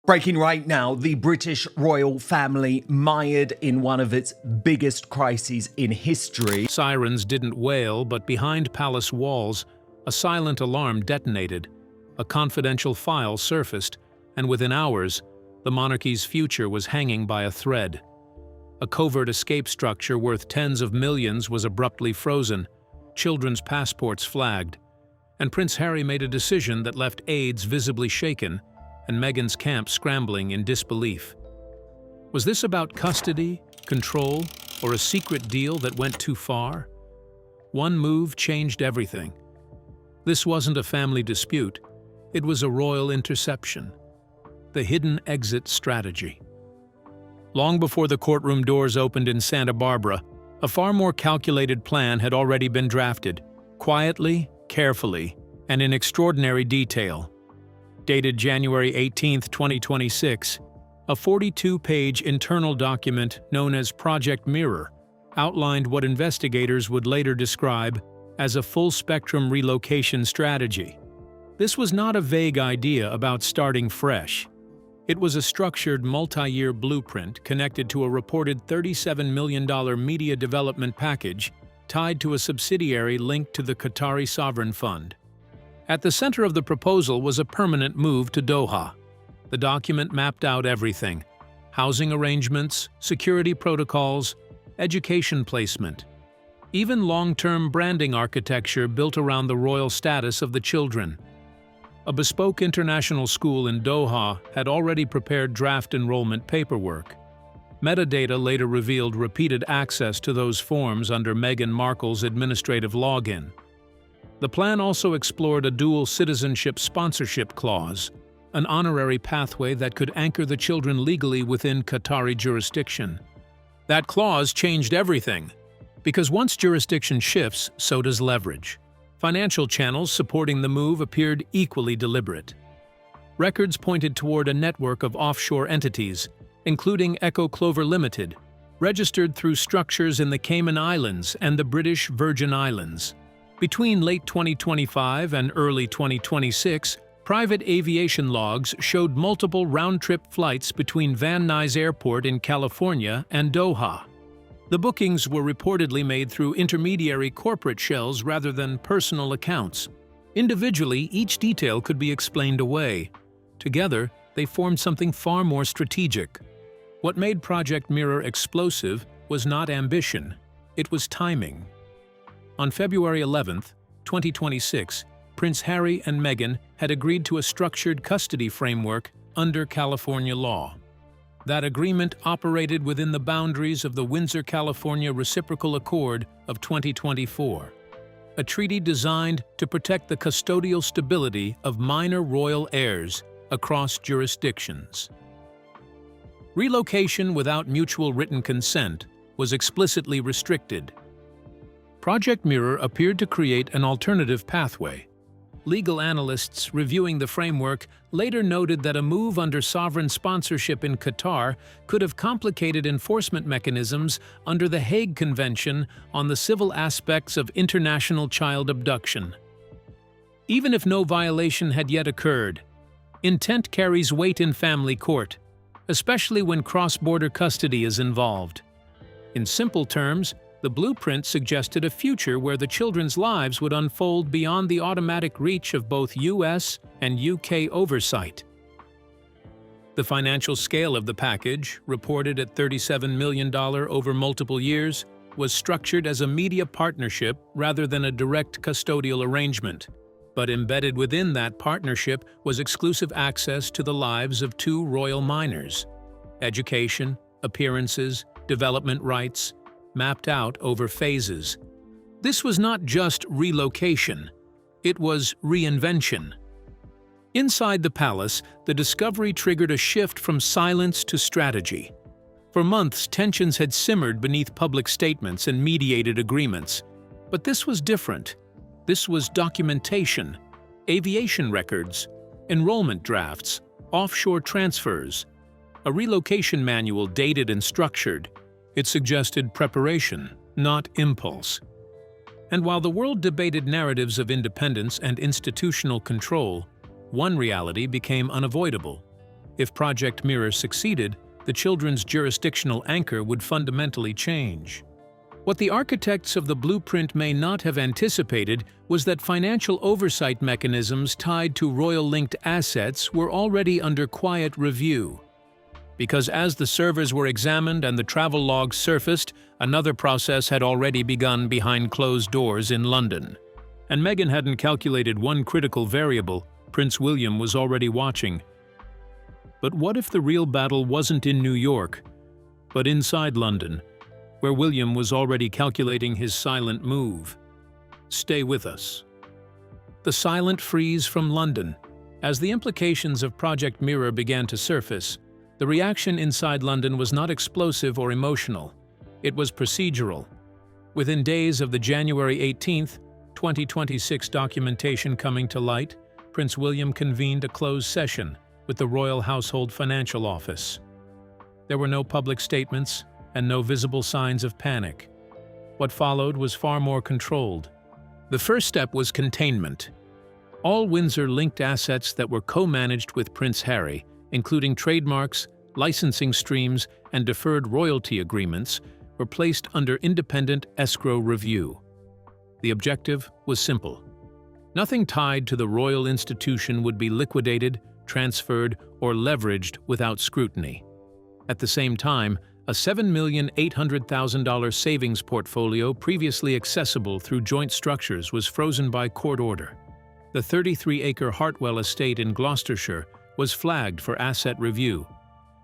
Breaking right now, the British royal family mired in one of its biggest crises in history. Sirens didn't wail, but behind palace walls, a silent alarm detonated. A confidential file surfaced, and within hours, the monarchy's future was hanging by a thread. A covert escape structure worth tens of millions was abruptly frozen, children's passports flagged, and Prince Harry made a decision that left aides visibly shaken and Meghan's camp scrambling in disbelief. Was this about custody, control, or a secret deal that went too far? One move changed everything. This wasn't a family dispute, it was a royal interception. The hidden exit strategy. Long before the courtroom doors opened in Santa Barbara, a far more calculated plan had already been drafted, quietly, carefully, and in extraordinary detail. Dated January 18, 2026, a 42-page internal document known as Project Mirror outlined what investigators would later describe as a full-spectrum relocation strategy. This was not a vague idea about starting fresh. It was a structured multi-year blueprint connected to a reported $37 million media development package tied to a subsidiary linked to the Qatari Sovereign Fund. At the center of the proposal was a permanent move to Doha. The document mapped out everything: housing arrangements, security protocols, education placement, even long-term branding architecture built around the royal status of the children. A bespoke international school in Doha had already prepared draft enrollment paperwork. Metadata later revealed repeated access to those forms under Meghan Markle's administrative login. The plan also explored a dual citizenship sponsorship clause, an honorary pathway that could anchor the children legally within Qatari jurisdiction. That clause changed everything, because once jurisdiction shifts, so does leverage. Financial channels supporting the move appeared equally deliberate. Records pointed toward a network of offshore entities, including Echo Clover Limited, registered through structures in the Cayman Islands and the British Virgin Islands. Between late 2025 and early 2026, private aviation logs showed multiple round-trip flights between Van Nuys Airport in California and Doha. The bookings were reportedly made through intermediary corporate shells rather than personal accounts. Individually, each detail could be explained away. Together, they formed something far more strategic. What made Project Mirror explosive was not ambition, it was timing. On February 11, 2026, Prince Harry and Meghan had agreed to a structured custody framework under California law. That agreement operated within the boundaries of the Windsor, California Reciprocal Accord of 2024, a treaty designed to protect the custodial stability of minor royal heirs across jurisdictions. Relocation without mutual written consent was explicitly restricted. Project Mirror appeared to create an alternative pathway. Legal analysts reviewing the framework later noted that a move under sovereign sponsorship in Qatar could have complicated enforcement mechanisms under the Hague Convention on the civil aspects of international child abduction. Even if no violation had yet occurred, intent carries weight in family court, especially when cross-border custody is involved. In simple terms, the blueprint suggested a future where the children's lives would unfold beyond the automatic reach of both US and UK oversight. The financial scale of the package, reported at $37 million over multiple years, was structured as a media partnership rather than a direct custodial arrangement. But embedded within that partnership was exclusive access to the lives of two royal minors. Education, appearances, development rights, mapped out over phases. This was not just relocation, it was reinvention. Inside the palace, the discovery triggered a shift from silence to strategy. For months, tensions had simmered beneath public statements and mediated agreements. But this was different. This was documentation, aviation records, enrollment drafts, offshore transfers, a relocation manual dated and structured. It suggested preparation, not impulse. And while the world debated narratives of independence and institutional control, one reality became unavoidable. If Project Mirror succeeded, the children's jurisdictional anchor would fundamentally change. What the architects of the blueprint may not have anticipated was that financial oversight mechanisms tied to royal-linked assets were already under quiet review. Because as the servers were examined and the travel logs surfaced, another process had already begun behind closed doors in London. And Meghan hadn't calculated one critical variable: Prince William was already watching. But what if the real battle wasn't in New York, but inside London, where William was already calculating his silent move? Stay with us. The silent freeze from London. As the implications of Project Mirror began to surface, the reaction inside London was not explosive or emotional. It was procedural. Within days of the January 18, 2026 documentation coming to light, Prince William convened a closed session with the Royal Household Financial Office. There were no public statements and no visible signs of panic. What followed was far more controlled. The first step was containment. All Windsor-linked assets that were co-managed with Prince Harry, including trademarks, licensing streams, and deferred royalty agreements, were placed under independent escrow review. The objective was simple. Nothing tied to the royal institution would be liquidated, transferred, or leveraged without scrutiny. At the same time, a $7,800,000 savings portfolio previously accessible through joint structures was frozen by court order. The 33-acre Hartwell estate in Gloucestershire was flagged for asset review.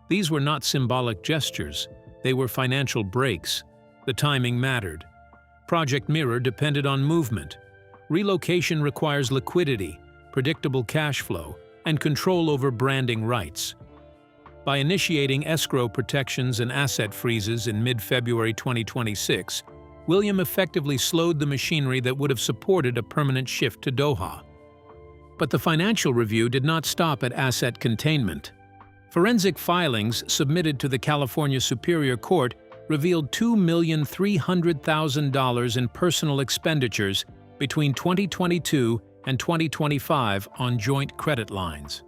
These were not symbolic gestures, they were financial breaks. The timing mattered. Project Mirror depended on movement. Relocation requires liquidity, predictable cash flow, and control over branding rights. By initiating escrow protections and asset freezes in mid-February 2026, William effectively slowed the machinery that would have supported a permanent shift to Doha. But the financial review did not stop at asset containment. Forensic filings submitted to the California Superior Court revealed $2,300,000 in personal expenditures between 2022 and 2025 on joint credit lines.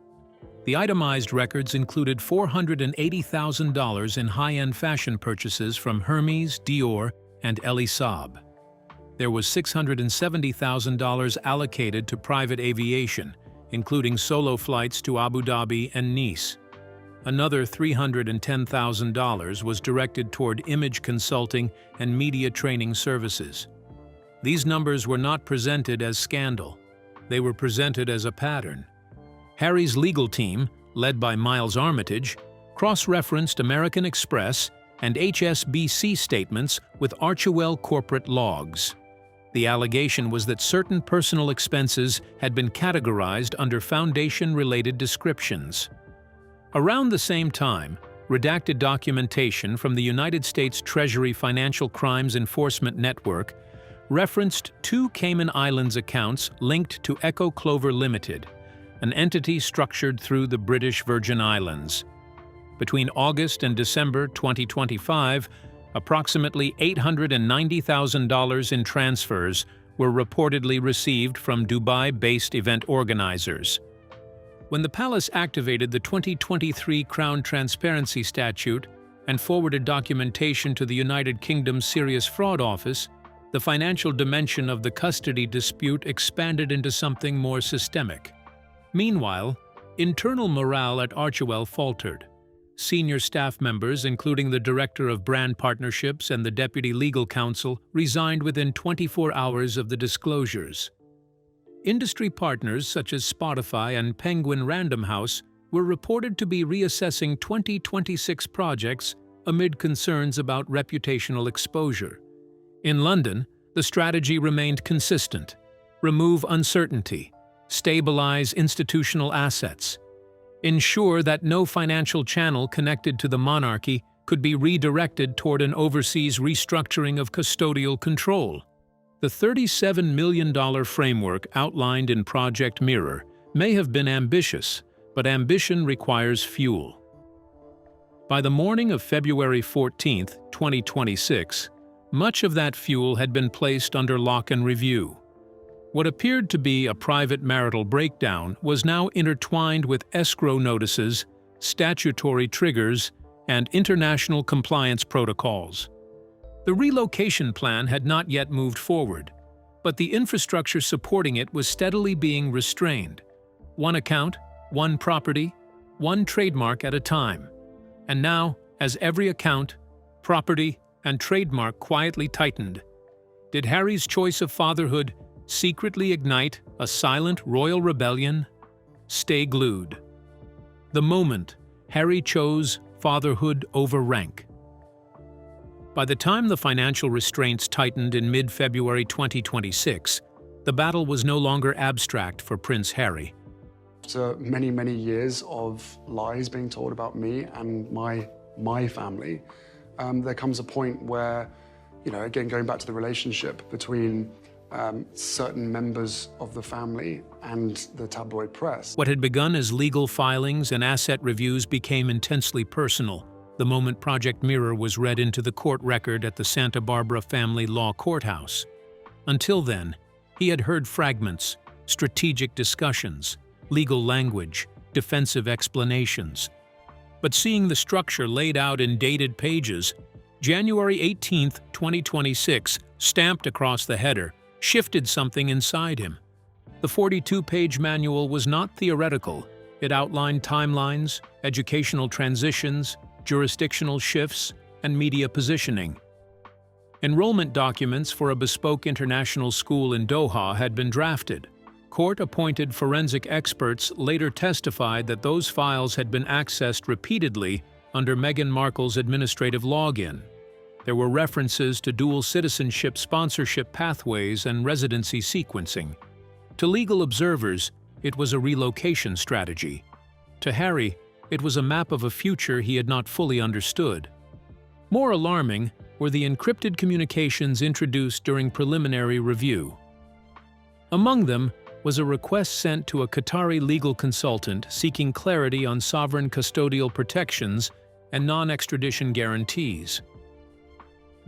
The itemized records included $480,000 in high-end fashion purchases from Hermes, Dior, and Elie Saab. There was $670,000 allocated to private aviation, including solo flights to Abu Dhabi and Nice. Another $310,000 was directed toward image consulting and media training services. These numbers were not presented as scandal. They were presented as a pattern. Harry's legal team, led by Miles Armitage, cross-referenced American Express and HSBC statements with Archewell corporate logs. The allegation was that certain personal expenses had been categorized under foundation-related descriptions. Around the same time, redacted documentation from the United States Treasury Financial Crimes Enforcement Network referenced two Cayman Islands accounts linked to Echo Clover Limited, an entity structured through the British Virgin Islands. Between August and December 2025, approximately $890,000 in transfers were reportedly received from Dubai-based event organizers. When the palace activated the 2023 Crown Transparency Statute and forwarded documentation to the United Kingdom's Serious Fraud Office, the financial dimension of the custody dispute expanded into something more systemic. Meanwhile, internal morale at Archewell faltered. Senior staff members, including the Director of Brand Partnerships and the Deputy Legal Counsel, resigned within 24 hours of the disclosures. Industry partners such as Spotify and Penguin Random House were reported to be reassessing 2026 projects amid concerns about reputational exposure. In London, the strategy remained consistent: remove uncertainty, stabilize institutional assets, ensure that no financial channel connected to the monarchy could be redirected toward an overseas restructuring of custodial control. The $37 million framework outlined in Project Mirror may have been ambitious, but ambition requires fuel. By the morning of February 14, 2026, much of that fuel had been placed under lock and review. What appeared to be a private marital breakdown was now intertwined with escrow notices, statutory triggers, and international compliance protocols. The relocation plan had not yet moved forward, but the infrastructure supporting it was steadily being restrained. One account, one property, one trademark at a time. And now, as every account, property, and trademark quietly tightened, did Harry's choice of fatherhood secretly ignite a silent royal rebellion? Stay glued. The moment Harry chose fatherhood over rank. By the time the financial restraints tightened in mid-February 2026, the battle was no longer abstract for Prince Harry. After many, many years of lies being told about me and my family, there comes a point where, again, going back to the relationship between certain members of the family and the tabloid press. What had begun as legal filings and asset reviews became intensely personal the moment Project Mirror was read into the court record at the Santa Barbara Family Law Courthouse. Until then, he had heard fragments, strategic discussions, legal language, defensive explanations. But seeing the structure laid out in dated pages, January 18, 2026, stamped across the header, shifted something inside him. The 42-page manual was not theoretical. It outlined timelines, educational transitions, jurisdictional shifts, and media positioning. Enrollment documents for a bespoke international school in Doha had been drafted. Court-appointed forensic experts later testified that those files had been accessed repeatedly under Meghan Markle's administrative login. There were references to dual citizenship sponsorship pathways and residency sequencing. To legal observers, it was a relocation strategy. To Harry, it was a map of a future he had not fully understood. More alarming were the encrypted communications introduced during preliminary review. Among them was a request sent to a Qatari legal consultant seeking clarity on sovereign custodial protections and non-extradition guarantees.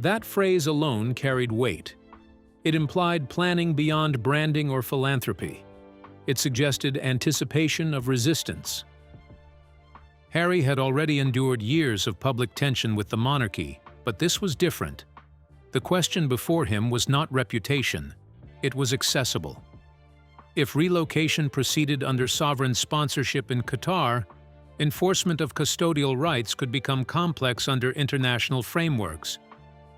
That phrase alone carried weight. It implied planning beyond branding or philanthropy. It suggested anticipation of resistance. Harry had already endured years of public tension with the monarchy, but this was different. The question before him was not reputation. It was accessible. If relocation proceeded under sovereign sponsorship in Qatar, enforcement of custodial rights could become complex under international frameworks.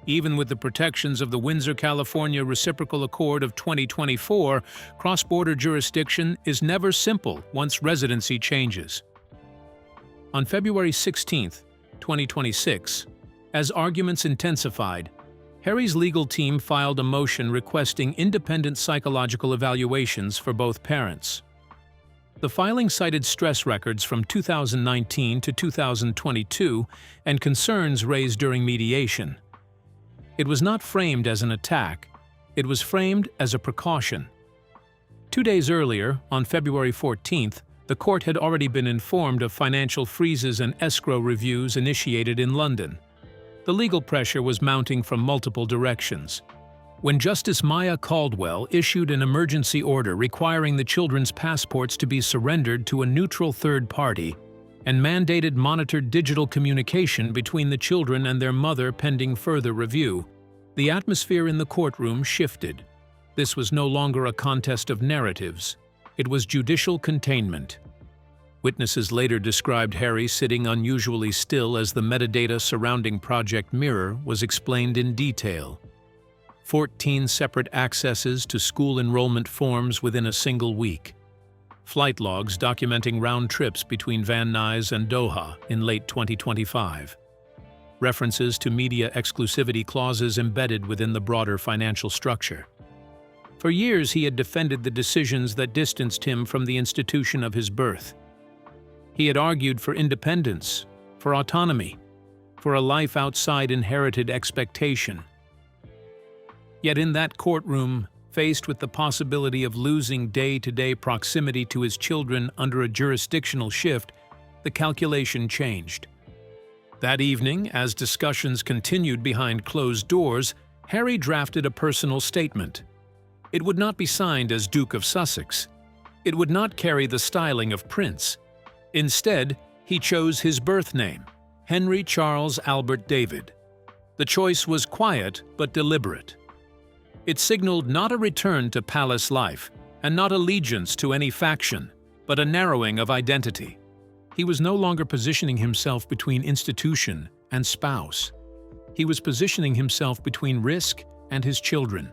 Even with the protections of the Windsor, California Reciprocal Accord of 2024, cross-border jurisdiction is never simple once residency changes. On February 16, 2026, as arguments intensified, Harry's legal team filed a motion requesting independent psychological evaluations for both parents. The filing cited stress records from 2019 to 2022 and concerns raised during mediation. It was not framed as an attack, it was framed as a precaution. 2 days earlier, on February 14th, the court had already been informed of financial freezes and escrow reviews initiated in London. The legal pressure was mounting from multiple directions. When Justice Maya Caldwell issued an emergency order requiring the children's passports to be surrendered to a neutral third party and mandated monitored digital communication between the children and their mother pending further review, the atmosphere in the courtroom shifted. This was no longer a contest of narratives. It was judicial containment. Witnesses later described Harry sitting unusually still as the metadata surrounding Project Mirror was explained in detail. 14 separate accesses to school enrollment forms within a single week. Flight logs documenting round trips between Van Nuys and Doha in late 2025. References to media exclusivity clauses embedded within the broader financial structure. For years, he had defended the decisions that distanced him from the institution of his birth. He had argued for independence, for autonomy, for a life outside inherited expectation. Yet in that courtroom, faced with the possibility of losing day-to-day proximity to his children under a jurisdictional shift, the calculation changed. That evening, as discussions continued behind closed doors, Harry drafted a personal statement. It would not be signed as Duke of Sussex. It would not carry the styling of Prince. Instead, he chose his birth name, Henry Charles Albert David. The choice was quiet but deliberate. It signaled not a return to palace life and not allegiance to any faction, but a narrowing of identity. He was no longer positioning himself between institution and spouse. He was positioning himself between risk and his children.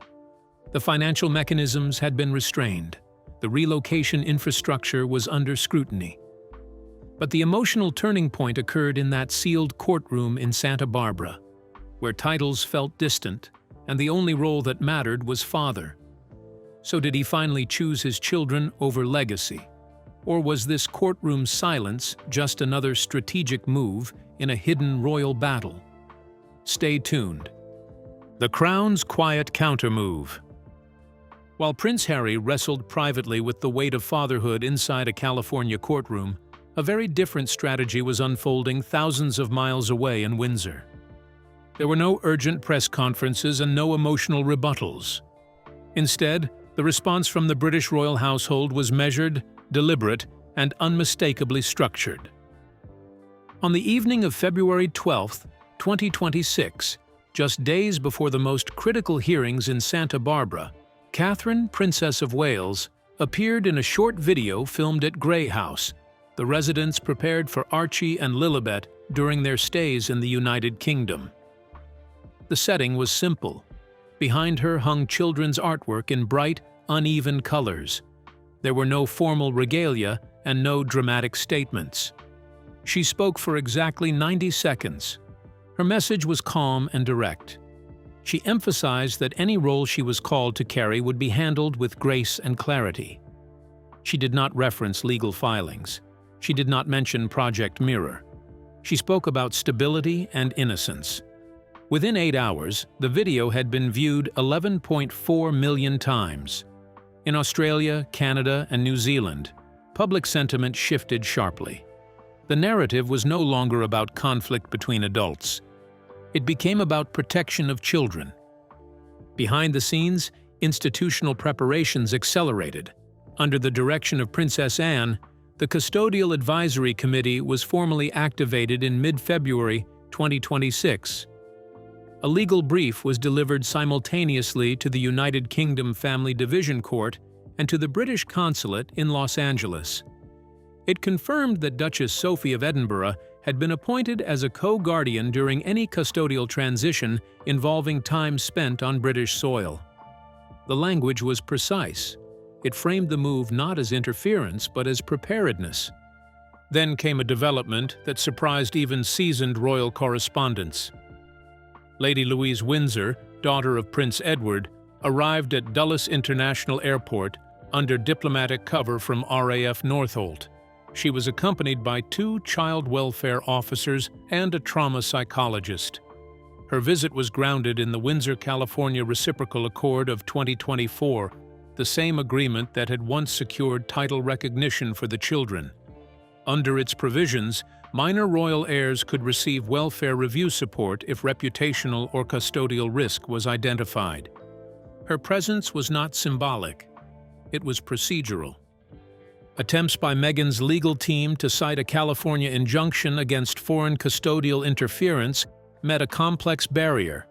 The financial mechanisms had been restrained. The relocation infrastructure was under scrutiny. But the emotional turning point occurred in that sealed courtroom in Santa Barbara, where titles felt distant and the only role that mattered was father. So did he finally choose his children over legacy? Or was this courtroom silence just another strategic move in a hidden royal battle? Stay tuned. The Crown's quiet countermove. While Prince Harry wrestled privately with the weight of fatherhood inside a California courtroom, a very different strategy was unfolding thousands of miles away in Windsor. There were no urgent press conferences and no emotional rebuttals. Instead, the response from the British royal household was measured, deliberate, and unmistakably structured. On the evening of February 12, 2026, just days before the most critical hearings in Santa Barbara, Catherine, Princess of Wales, appeared in a short video filmed at Grey House, the residence prepared for Archie and Lilibet during their stays in the United Kingdom. The setting was simple. Behind her hung children's artwork in bright, uneven colors. There were no formal regalia and no dramatic statements. She spoke for exactly 90 seconds. Her message was calm and direct. She emphasized that any role she was called to carry would be handled with grace and clarity. She did not reference legal filings. She did not mention Project Mirror. She spoke about stability and innocence. Within 8 hours, the video had been viewed 11.4 million times. In Australia, Canada, and New Zealand, public sentiment shifted sharply. The narrative was no longer about conflict between adults. It became about protection of children. Behind the scenes, institutional preparations accelerated. Under the direction of Princess Anne, the Custodial Advisory Committee was formally activated in mid-February 2026. A legal brief was delivered simultaneously to the United Kingdom Family Division Court and to the British Consulate in Los Angeles. It confirmed that Duchess Sophie of Edinburgh had been appointed as a co-guardian during any custodial transition involving time spent on British soil. The language was precise. It framed the move not as interference but as preparedness. Then came a development that surprised even seasoned royal correspondents. Lady Louise Windsor, daughter of Prince Edward, arrived at Dulles International Airport under diplomatic cover from RAF Northolt. She was accompanied by 2 child welfare officers and a trauma psychologist. Her visit was grounded in the Windsor, California Reciprocal Accord of 2024, the same agreement that had once secured title recognition for the children. Under its provisions, minor royal heirs could receive welfare review support if reputational or custodial risk was identified. Her presence was not symbolic. It was procedural. Attempts by Meghan's legal team to cite a California injunction against foreign custodial interference met a complex barrier.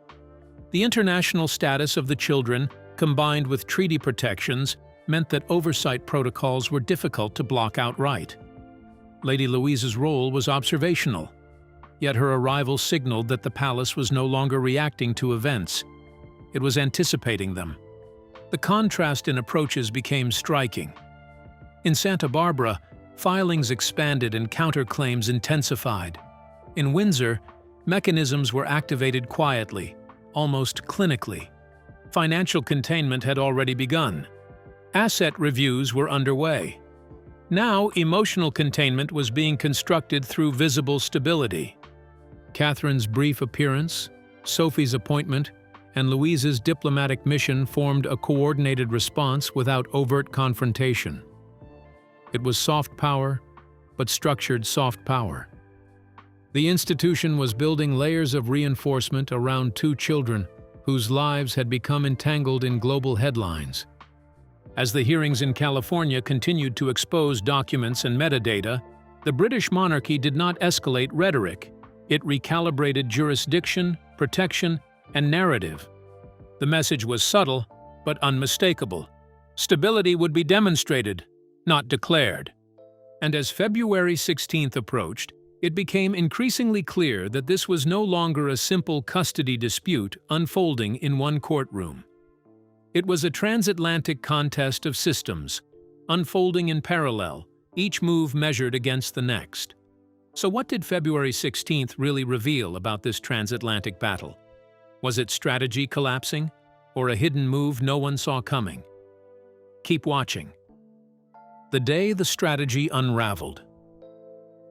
The international status of the children, combined with treaty protections, meant that oversight protocols were difficult to block outright. Lady Louise's role was observational, yet her arrival signaled that the palace was no longer reacting to events. It was anticipating them. The contrast in approaches became striking. In Santa Barbara, filings expanded and counterclaims intensified. In Windsor, mechanisms were activated quietly, almost clinically. Financial containment had already begun. Asset reviews were underway. Now, emotional containment was being constructed through visible stability. Catherine's brief appearance, Sophie's appointment, and Louise's diplomatic mission formed a coordinated response without overt confrontation. It was soft power, but structured soft power. The institution was building layers of reinforcement around 2 children whose lives had become entangled in global headlines. As the hearings in California continued to expose documents and metadata, The British monarchy did not escalate rhetoric. It recalibrated jurisdiction, protection, and narrative. The message was subtle, but unmistakable. Stability would be demonstrated, not declared. And as February 16th approached, it became increasingly clear that this was no longer a simple custody dispute unfolding in one courtroom. It was a transatlantic contest of systems, unfolding in parallel, each move measured against the next. So what did February 16th really reveal about this transatlantic battle? Was it strategy collapsing, or a hidden move no one saw coming? Keep watching. The day the strategy unraveled.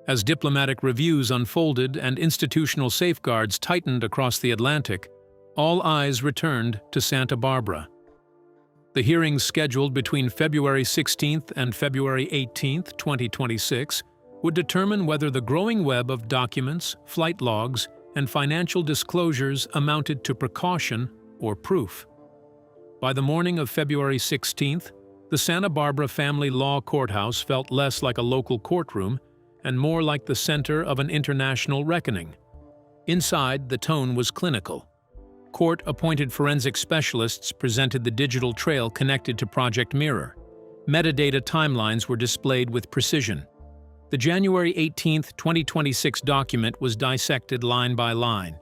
As diplomatic reviews unfolded and institutional safeguards tightened across the Atlantic, all eyes returned to Santa Barbara. The hearings scheduled between February 16th and February 18th, 2026, would determine whether the growing web of documents, flight logs, and financial disclosures amounted to precaution or proof. By the morning of February 16th, the Santa Barbara Family Law Courthouse felt less like a local courtroom and more like the center of an international reckoning. Inside, the tone was clinical. Court-appointed forensic specialists presented the digital trail connected to Project Mirror. Metadata timelines were displayed with precision. The January 18, 2026 document was dissected line by line.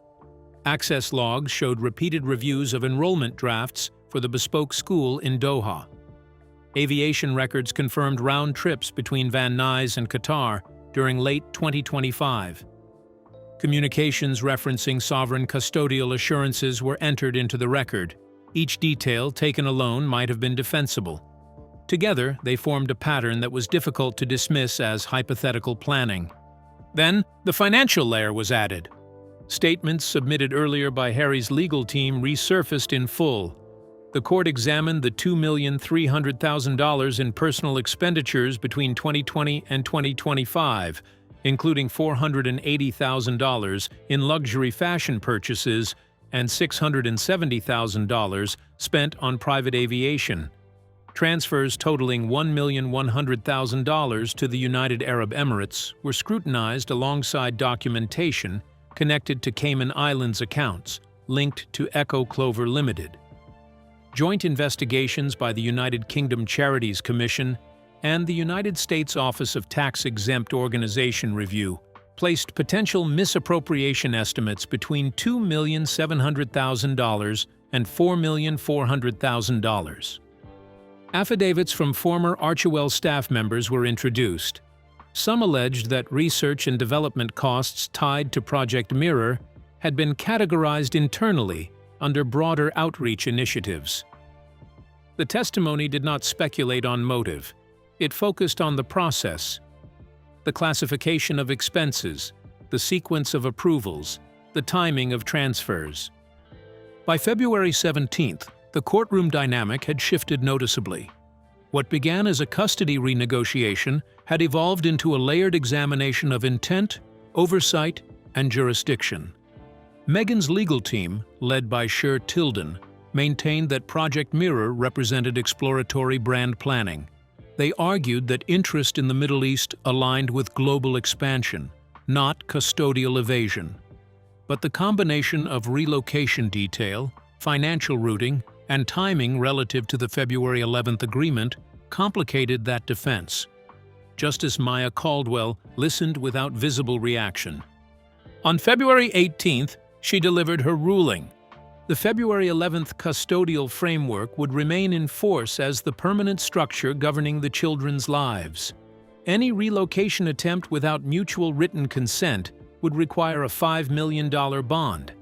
Access logs showed repeated reviews of enrollment drafts for the bespoke school in Doha. Aviation records confirmed round trips between Van Nuys and Qatar during late 2025. Communications referencing sovereign custodial assurances were entered into the record. Each detail taken alone might have been defensible. Together, they formed a pattern that was difficult to dismiss as hypothetical planning. Then, the financial layer was added. Statements submitted earlier by Harry's legal team resurfaced in full. The court examined the $2,300,000 in personal expenditures between 2020 and 2025, including $480,000 in luxury fashion purchases and $670,000 spent on private aviation. Transfers totaling $1,100,000 to the United Arab Emirates were scrutinized alongside documentation connected to Cayman Islands accounts linked to Echo Clover Limited. Joint investigations by the United Kingdom Charities Commission and the United States Office of Tax-Exempt Organization Review placed potential misappropriation estimates between $2,700,000 and $4,400,000. Affidavits from former Archewell staff members were introduced. Some alleged that research and development costs tied to Project Mirror had been categorized internally under broader outreach initiatives. The testimony did not speculate on motive. It focused on the process, the classification of expenses, the sequence of approvals, the timing of transfers. By February 17th, the courtroom dynamic had shifted noticeably. What began as a custody renegotiation had evolved into a layered examination of intent, oversight, and jurisdiction. Meghan's legal team, led by Sher Tilden, maintained that Project Mirror represented exploratory brand planning. They argued that interest in the Middle East aligned with global expansion, not custodial evasion. But the combination of relocation detail, financial routing, and timing relative to the February 11th agreement complicated that defense. Justice Maya Caldwell listened without visible reaction. On February 18th, she delivered her ruling. The February 11th custodial framework would remain in force as the permanent structure governing the children's lives. Any relocation attempt without mutual written consent would require a $5 million bond.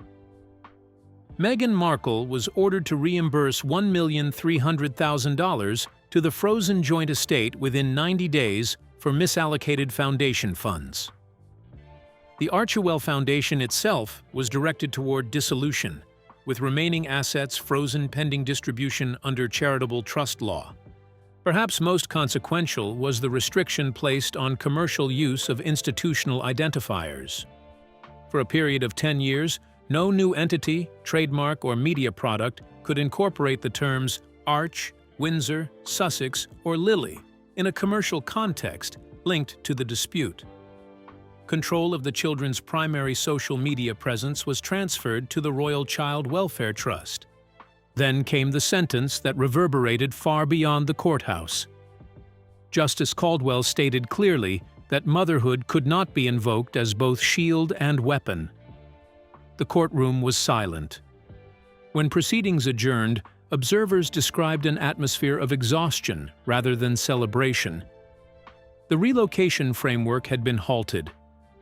Meghan Markle was ordered to reimburse $1,300,000 to the frozen joint estate within 90 days for misallocated foundation funds. The Archewell Foundation itself was directed toward dissolution, with remaining assets frozen pending distribution under charitable trust law. Perhaps most consequential was the restriction placed on commercial use of institutional identifiers. For a period of 10 years, no new entity, trademark, or media product could incorporate the terms Arch, Windsor, Sussex, or Lily in a commercial context linked to the dispute. control of the children's primary social media presence was transferred to the Royal Child Welfare Trust. Then came the sentence that reverberated far beyond the courthouse. Justice Caldwell stated clearly that motherhood could not be invoked as both shield and weapon. The courtroom was silent. When proceedings adjourned, observers described an atmosphere of exhaustion rather than celebration. The relocation framework had been halted.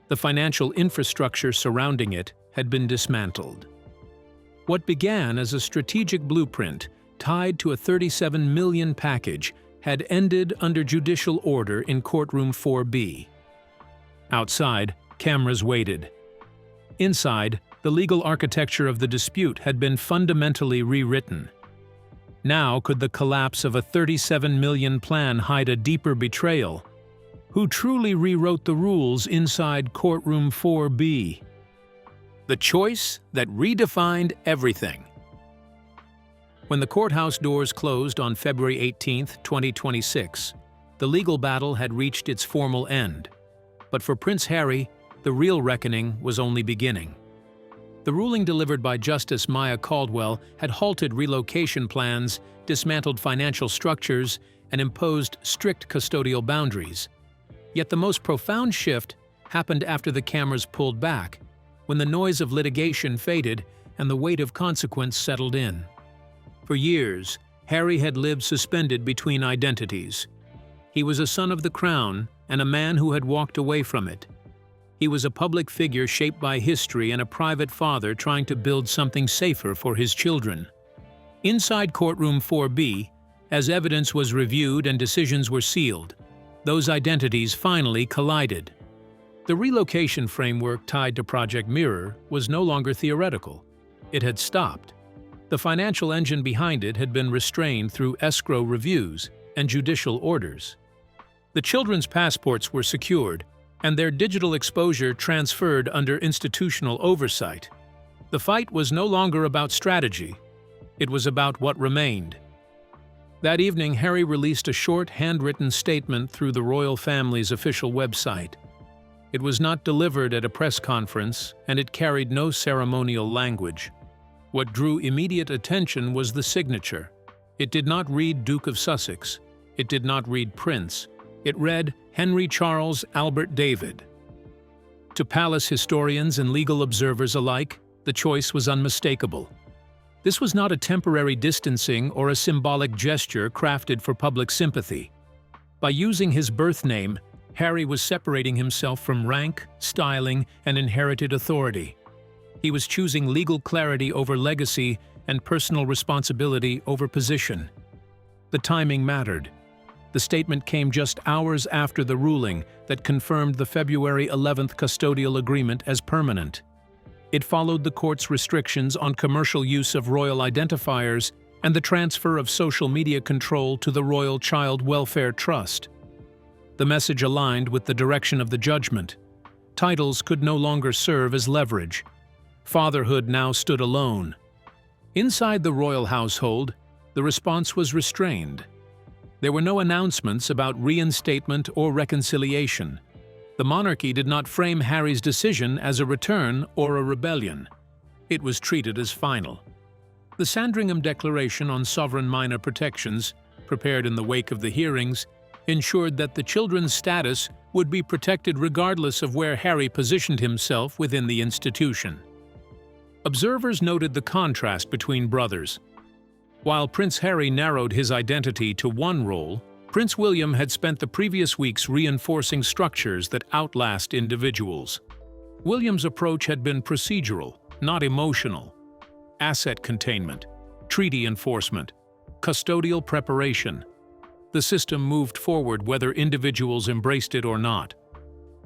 The financial infrastructure surrounding it had been dismantled. What began as a strategic blueprint tied to a $37 million package had ended under judicial order in courtroom 4B. Outside, cameras waited. Inside, the legal architecture of the dispute had been fundamentally rewritten. Now could the collapse of a $37 million plan hide a deeper betrayal? Who truly rewrote the rules inside courtroom 4B? The choice that redefined everything. When the courthouse doors closed on February 18, 2026, the legal battle had reached its formal end. But for Prince Harry, the real reckoning was only beginning. The ruling delivered by Justice Maya Caldwell had halted relocation plans, dismantled financial structures, and imposed strict custodial boundaries. Yet the most profound shift happened after the cameras pulled back, when the noise of litigation faded and the weight of consequence settled in. For years, Harry had lived suspended between identities. He was a son of the crown and a man who had walked away from it. He was a public figure shaped by history and a private father trying to build something safer for his children. Inside courtroom 4B, as evidence was reviewed and decisions were sealed, those identities finally collided. The relocation framework tied to Project Mirror was no longer theoretical. It had stopped. The financial engine behind it had been restrained through escrow reviews and judicial orders. The children's passports were secured, and their digital exposure transferred under institutional oversight. The fight was no longer about strategy. It was about what remained. That evening, Harry released a short, handwritten statement through the royal family's official website. It was not delivered at a press conference, and it carried no ceremonial language. What drew immediate attention was the signature. It did not read Duke of Sussex. It did not read Prince. It read Henry Charles Albert David. To palace historians and legal observers alike, the choice was unmistakable. This was not a temporary distancing or a symbolic gesture crafted for public sympathy. By using his birth name, Harry was separating himself from rank, styling, and inherited authority. He was choosing legal clarity over legacy and personal responsibility over position. The timing mattered. The statement came just hours after the ruling that confirmed the February 11th custodial agreement as permanent. It followed the court's restrictions on commercial use of royal identifiers and the transfer of social media control to the Royal Child Welfare Trust. The message aligned with the direction of the judgment. Titles could no longer serve as leverage. Fatherhood now stood alone. Inside the royal household, the response was restrained. There were no announcements about reinstatement or reconciliation. The monarchy did not frame Harry's decision as a return or a rebellion. It was treated as final. The Sandringham Declaration on Sovereign Minor Protections, prepared in the wake of the hearings, ensured that the children's status would be protected regardless of where Harry positioned himself within the institution. Observers noted the contrast between brothers. While Prince Harry narrowed his identity to one role, Prince William had spent the previous weeks reinforcing structures that outlast individuals. William's approach had been procedural, not emotional. Asset containment, treaty enforcement, custodial preparation. The system moved forward whether individuals embraced it or not.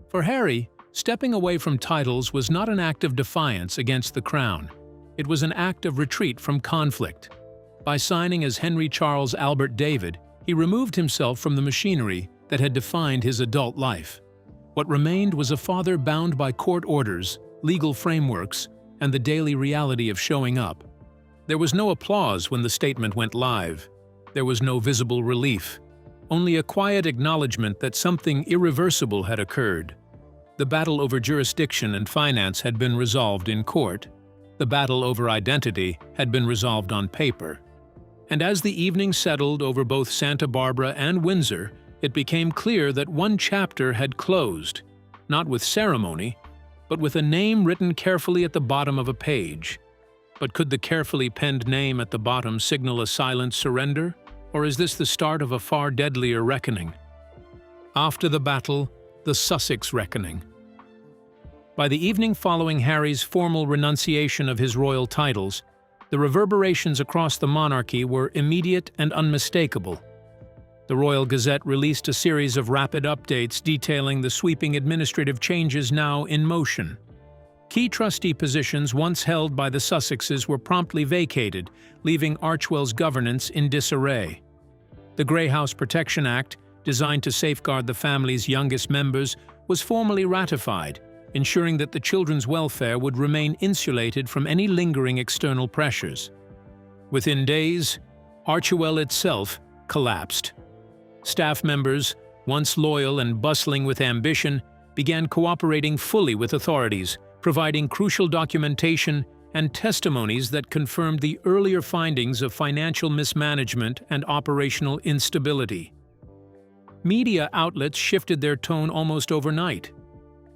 For Harry, stepping away from titles was not an act of defiance against the crown. It was an act of retreat from conflict. By signing as Henry Charles Albert David, he removed himself from the machinery that had defined his adult life. What remained was a father bound by court orders, legal frameworks, and the daily reality of showing up. There was no applause when the statement went live. There was no visible relief, only a quiet acknowledgement that something irreversible had occurred. The battle over jurisdiction and finance had been resolved in court. The battle over identity had been resolved on paper. And as the evening settled over both Santa Barbara and Windsor, it became clear that one chapter had closed, not with ceremony, but with a name written carefully at the bottom of a page. But could the carefully penned name at the bottom signal a silent surrender, or is this the start of a far deadlier reckoning? After the battle, the Sussex reckoning. By the evening following Harry's formal renunciation of his royal titles, the reverberations across the monarchy were immediate and unmistakable. The Royal Gazette released a series of rapid updates detailing the sweeping administrative changes now in motion. Key trustee positions once held by the Sussexes were promptly vacated, leaving Archewell's governance in disarray. The Grey House Protection Act, designed to safeguard the family's youngest members, was formally ratified, ensuring that the children's welfare would remain insulated from any lingering external pressures. Within days, Archewell itself collapsed. Staff members, once loyal and bustling with ambition, began cooperating fully with authorities, providing crucial documentation and testimonies that confirmed the earlier findings of financial mismanagement and operational instability. Media outlets shifted their tone almost overnight.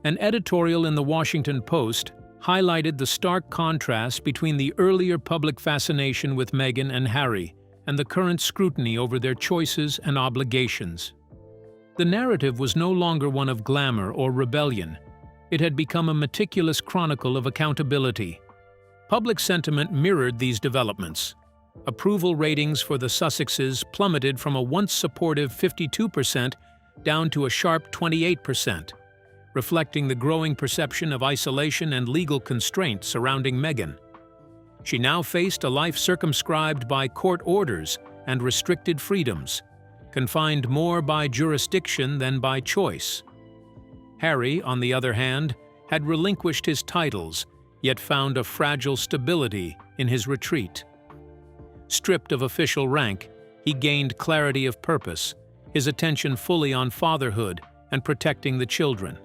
An editorial in the Washington Post highlighted the stark contrast between the earlier public fascination with Meghan and Harry and the current scrutiny over their choices and obligations. The narrative was no longer one of glamour or rebellion. It had become a meticulous chronicle of accountability. Public sentiment mirrored these developments. Approval ratings for the Sussexes plummeted from a once supportive 52% down to a sharp 28%, reflecting the growing perception of isolation and legal constraint surrounding Meghan. She now faced a life circumscribed by court orders and restricted freedoms, confined more by jurisdiction than by choice. Harry, on the other hand, had relinquished his titles, yet found a fragile stability in his retreat. Stripped of official rank, he gained clarity of purpose, his attention fully on fatherhood and protecting the children.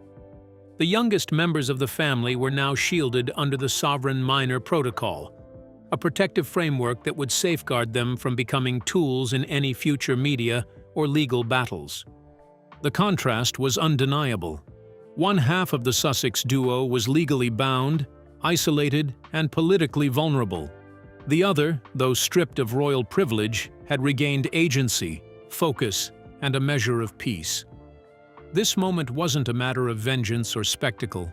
The youngest members of the family were now shielded under the Sovereign Minor Protocol, a protective framework that would safeguard them from becoming tools in any future media or legal battles. The contrast was undeniable. One half of the Sussex duo was legally bound, isolated, and politically vulnerable. The other, though stripped of royal privilege, had regained agency, focus, and a measure of peace. This moment wasn't a matter of vengeance or spectacle.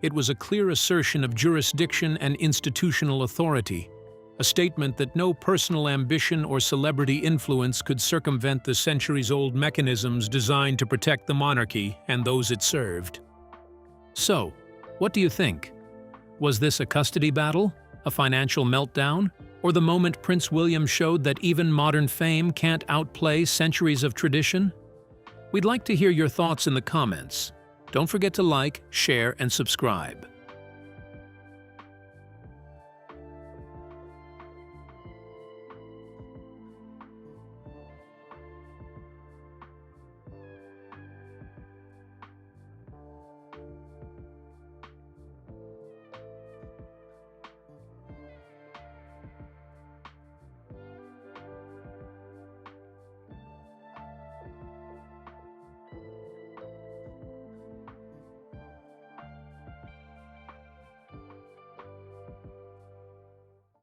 It was a clear assertion of jurisdiction and institutional authority, a statement that no personal ambition or celebrity influence could circumvent the centuries-old mechanisms designed to protect the monarchy and those it served. So, what do you think? Was this a custody battle, a financial meltdown, or the moment Prince William showed that even modern fame can't outplay centuries of tradition? We'd like to hear your thoughts in the comments. Don't forget to like, share, and subscribe.